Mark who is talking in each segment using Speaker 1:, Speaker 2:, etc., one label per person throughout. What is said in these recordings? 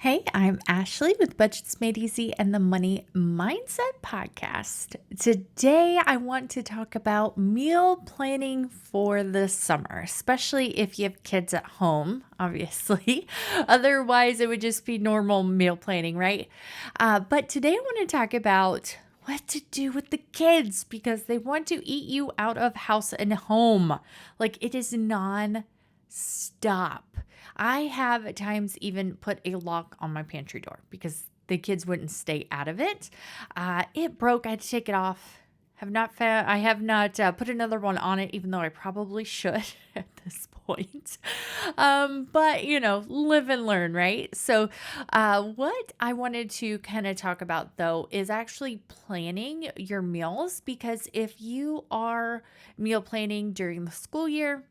Speaker 1: Hey, I'm Ashley with Budgets Made Easy and the Money Mindset Podcast. Today, I want to talk about meal planning for the summer, especially if you have kids at home, obviously. Otherwise, it would just be normal meal planning, right? But today, I want to talk about what to do with the kids because they want to eat you out of house and home. Like it is non-stop. I have at times even put a lock on my pantry door because the kids wouldn't stay out of it. It broke. I had to take it off. I have not put another one on it, even though I probably should at this point. But live and learn, right? So, what I wanted to kind of talk about though is actually planning your meals because if you are meal planning during the school year,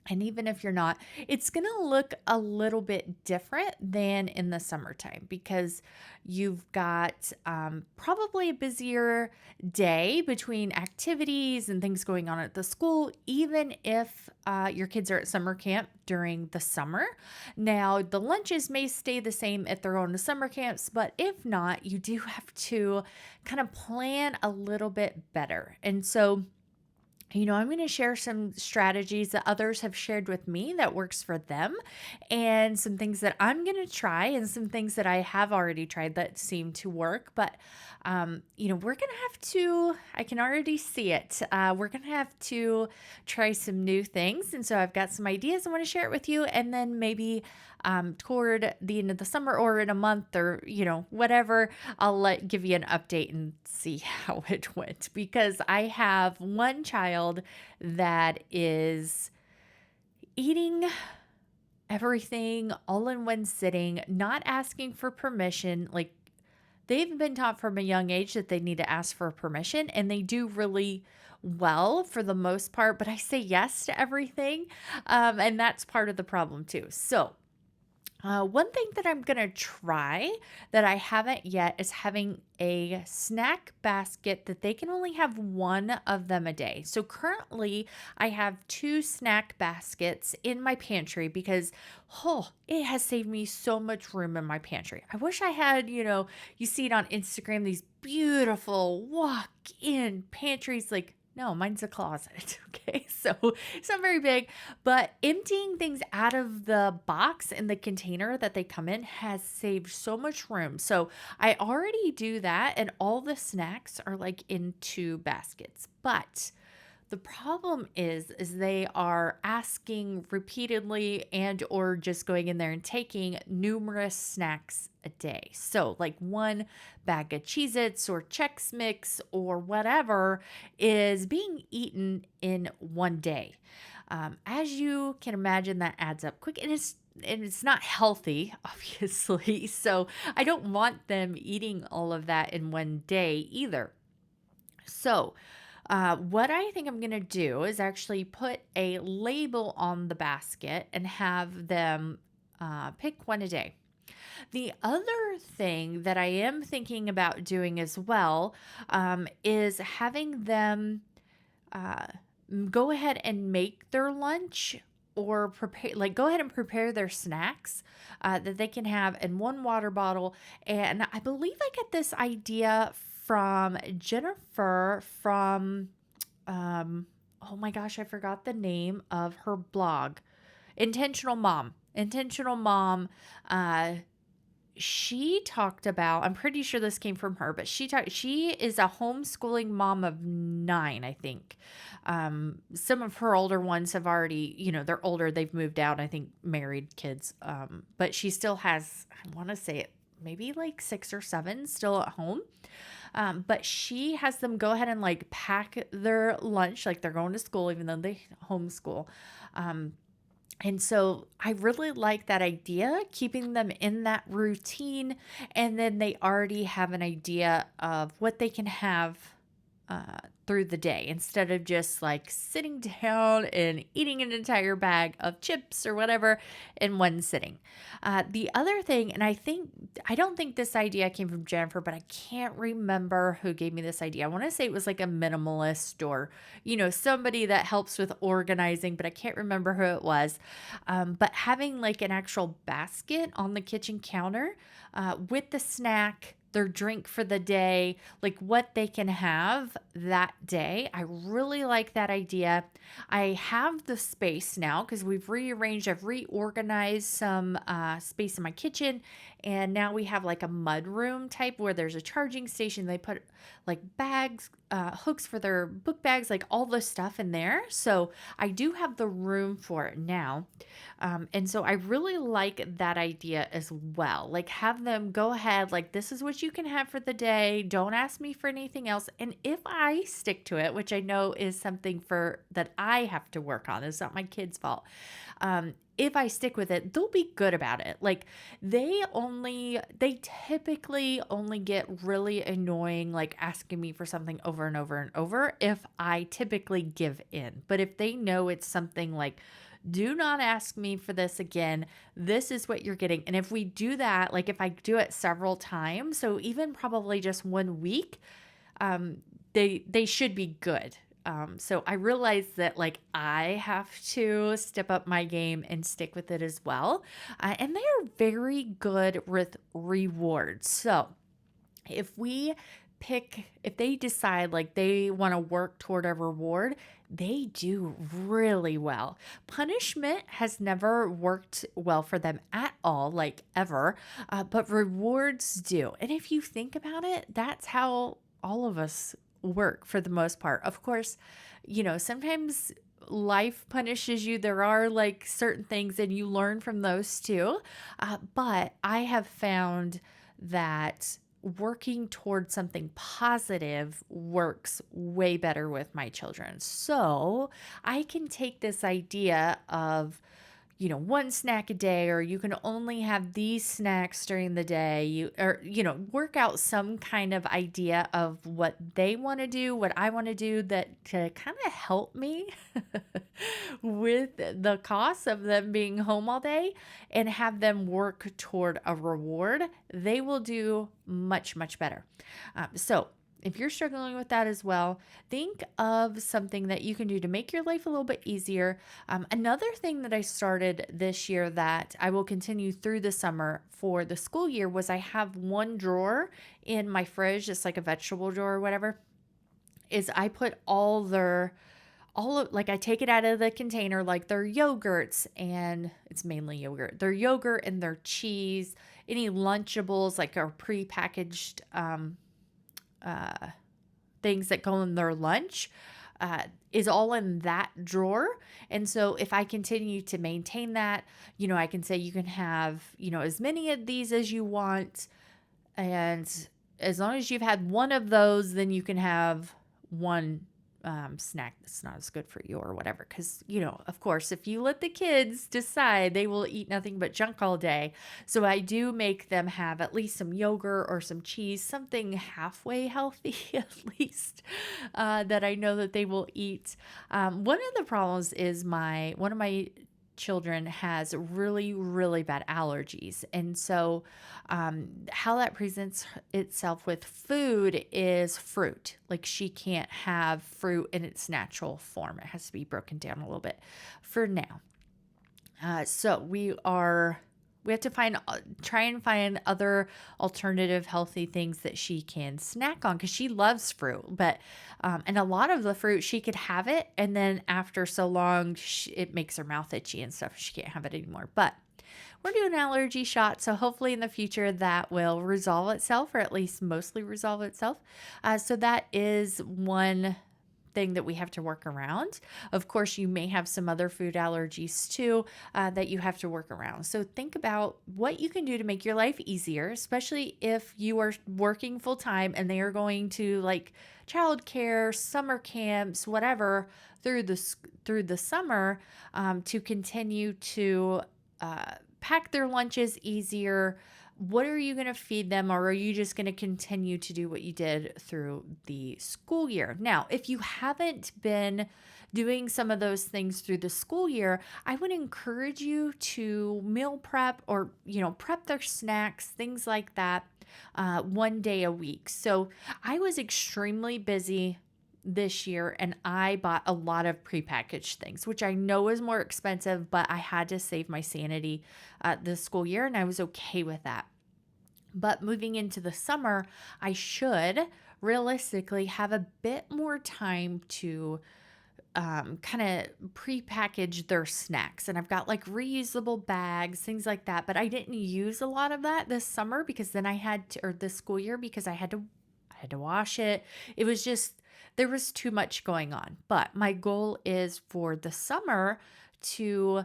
Speaker 1: and even if you're not, it's going to look a little bit different than in the summertime because you've got probably a busier day between activities and things going on at the school, even if your kids are at summer camp during the summer. Now, the lunches may stay the same if they're going to summer camps, but if not, you do have to kind of plan a little bit better. And so, I'm going to share some strategies that others have shared with me that works for them, and some things that I'm going to try, and some things that I have already tried that seem to work. But, we're going to have to, I can already see it. We're going to have to try some new things. And so I've got some ideas I want to share it with you. And then maybe toward the end of the summer or in a month or, whatever, I'll give you an update and see how it went because I have one child that is eating everything all in one sitting, not asking for permission. Like they've been taught from a young age that they need to ask for permission, and they do really well for the most part, but I say yes to everything. And that's part of the problem too. So one thing that I'm going to try that I haven't yet is having a snack basket that they can only have one of them a day. So currently, I have two snack baskets in my pantry because, it has saved me so much room in my pantry. I wish I had, you see it on Instagram, these beautiful walk-in pantries like, no, mine's a closet. Okay. So it's not very big, but emptying things out of the box and the container that they come in has saved so much room. So I already do that, and all the snacks are like in two baskets. But the problem is they are asking repeatedly and or just going in there and taking numerous snacks a day. So like one bag of Cheez-Its or Chex Mix or whatever is being eaten in one day. As you can imagine, that adds up quick, and it's not healthy, obviously. So I don't want them eating all of that in one day either. So what I think I'm going to do is actually put a label on the basket and have them pick one a day. The other thing that I am thinking about doing as well is having them uh, go ahead and make their lunch or prepare, like go ahead and prepare their snacks that they can have in one water bottle. And I believe I get this idea from Jennifer from, oh my gosh, I forgot the name of her blog. Intentional Mom. Intentional Mom. She talked about, I'm pretty sure this came from her, but she is a homeschooling mom of 9, I think. Some of her older ones have already, they're older, they've moved out, I think married kids. But she still has, I want to say it, maybe like 6 or 7 still at home. But she has them go ahead and like pack their lunch, like they're going to school, even though they homeschool. And so I really like that idea, keeping them in that routine. And then they already have an idea of what they can have through the day instead of just like sitting down and eating an entire bag of chips or whatever in one sitting. The other thing, and I think I don't think this idea came from Jennifer, but I can't remember who gave me this idea. I want to say it was like a minimalist or, somebody that helps with organizing, but I can't remember who it was. But having like an actual basket on the kitchen counter with the snack, their drink for the day, like what they can have that day. I really like that idea. I have the space now because I've reorganized some space in my kitchen. And now we have like a mud room type where there's a charging station. They put like bags, hooks for their book bags, like all the stuff in there. So I do have the room for it now. And so I really like that idea as well. Like have them go ahead, like this is what you can have for the day. Don't ask me for anything else. And if I stick to it, which I know is something that I have to work on, it's not my kids' fault. If I stick with it, they'll be good about it. Like they typically only get really annoying, like asking me for something over and over and over if I typically give in. But if they know it's something like, do not ask me for this again. This is what you're getting. And if we do that, like if I do it several times, so even probably just 1 week, they should be good. So I realize that like I have to step up my game and stick with it as well. And they are very good with rewards. So if they decide like they want to work toward a reward, they do really well. Punishment has never worked well for them at all, like ever, but rewards do. And if you think about it, that's how all of us work for the most part. Of course, sometimes life punishes you. There are like certain things and you learn from those too. But I have found that working towards something positive works way better with my children. So I can take this idea of, one snack a day, or you can only have these snacks during the day, work out some kind of idea of what they want to do, what I want to do, that to kind of help me with the cost of them being home all day, and have them work toward a reward. They will do much, much better. So if you're struggling with that as well, think of something that you can do to make your life a little bit easier. Another thing that I started this year that I will continue through the summer for the school year was I have one drawer in my fridge, just like a vegetable drawer or whatever, is I put like I take it out of the container, like their yogurts, and it's mainly yogurt, their yogurt and their cheese, any Lunchables, like our prepackaged, things that go in their lunch, is all in that drawer. And so if I continue to maintain that, I can say you can have, as many of these as you want. And as long as you've had one of those, then you can have one snack that's not as good for you or whatever. Because, of course, if you let the kids decide, they will eat nothing but junk all day. So I do make them have at least some yogurt or some cheese, something halfway healthy at least, that I know that they will eat. One of the problems is one of my children has really, really bad allergies. And so how that presents itself with food is fruit. Like she can't have fruit in its natural form. It has to be broken down a little bit for now. So we have to try and find other alternative healthy things that she can snack on, because she loves fruit. But and a lot of the fruit, she could have it, and then after so long, it makes her mouth itchy and stuff. She can't have it anymore. But we're doing an allergy shot, so hopefully in the future that will resolve itself, or at least mostly resolve itself. So that is one thing that we have to work around. Of course, you may have some other food allergies too that you have to work around. So think about what you can do to make your life easier, especially if you are working full time and they are going to like childcare, summer camps, whatever through the summer, to continue to pack their lunches easier? What are you going to feed them? Or are you just going to continue to do what you did through the school year? Now, if you haven't been doing some of those things through the school year, I would encourage you to meal prep or, prep their snacks, things like that, one day a week. So I was extremely busy this year and I bought a lot of prepackaged things, which I know is more expensive, but I had to save my sanity this school year and I was okay with that. But moving into the summer, I should realistically have a bit more time to kind of prepackage their snacks. And I've got like reusable bags, things like that. But I didn't use a lot of that this summer because then I had to, or this school year, because I had to wash it. It was just, there was too much going on. But my goal is for the summer to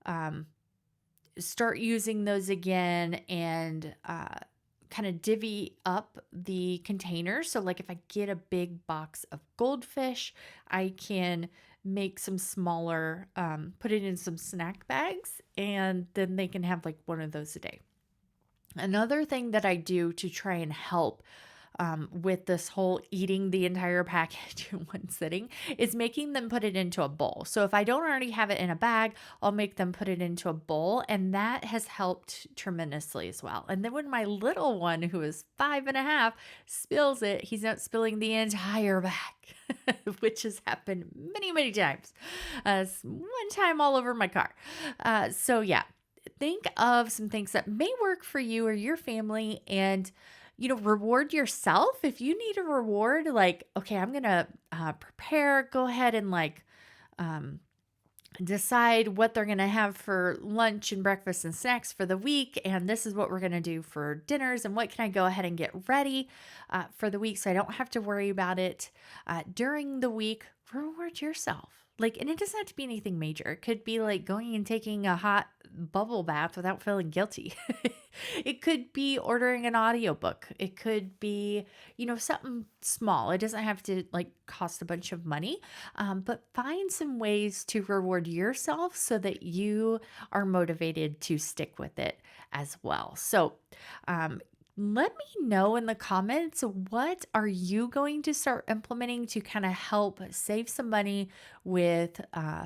Speaker 1: um, start using those again and kind of divvy up the containers. So, like if I get a big box of goldfish, I can make some smaller, put it in some snack bags, and then they can have like one of those a day. Another thing that I do to try and help with this whole eating the entire package in one sitting is making them put it into a bowl. So if I don't already have it in a bag, I'll make them put it into a bowl, and that has helped tremendously as well. And then when my little one, who is 5.5, spills it, he's not spilling the entire bag, which has happened many, many times. One time all over my car. So yeah, think of some things that may work for you or your family, and reward yourself. If you need a reward, like, okay, I'm going to prepare, go ahead and um, decide what they're going to have for lunch and breakfast and snacks for the week. And this is what we're going to do for dinners. And what can I go ahead and get ready for the week so I don't have to worry about it during the week. Reward yourself. And it doesn't have to be anything major. It could be like going and taking a hot bubble bath without feeling guilty. It could be ordering an audiobook. It could be, something small. It doesn't have to cost a bunch of money, but find some ways to reward yourself so that you are motivated to stick with it as well. So, let me know in the comments, what are you going to start implementing to kind of help save some money with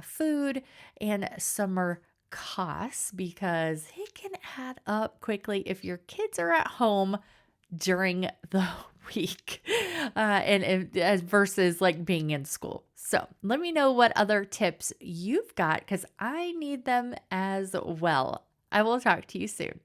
Speaker 1: food and summer costs, because it can add up quickly if your kids are at home during the week and versus being in school. So let me know what other tips you've got, because I need them as well. I will talk to you soon.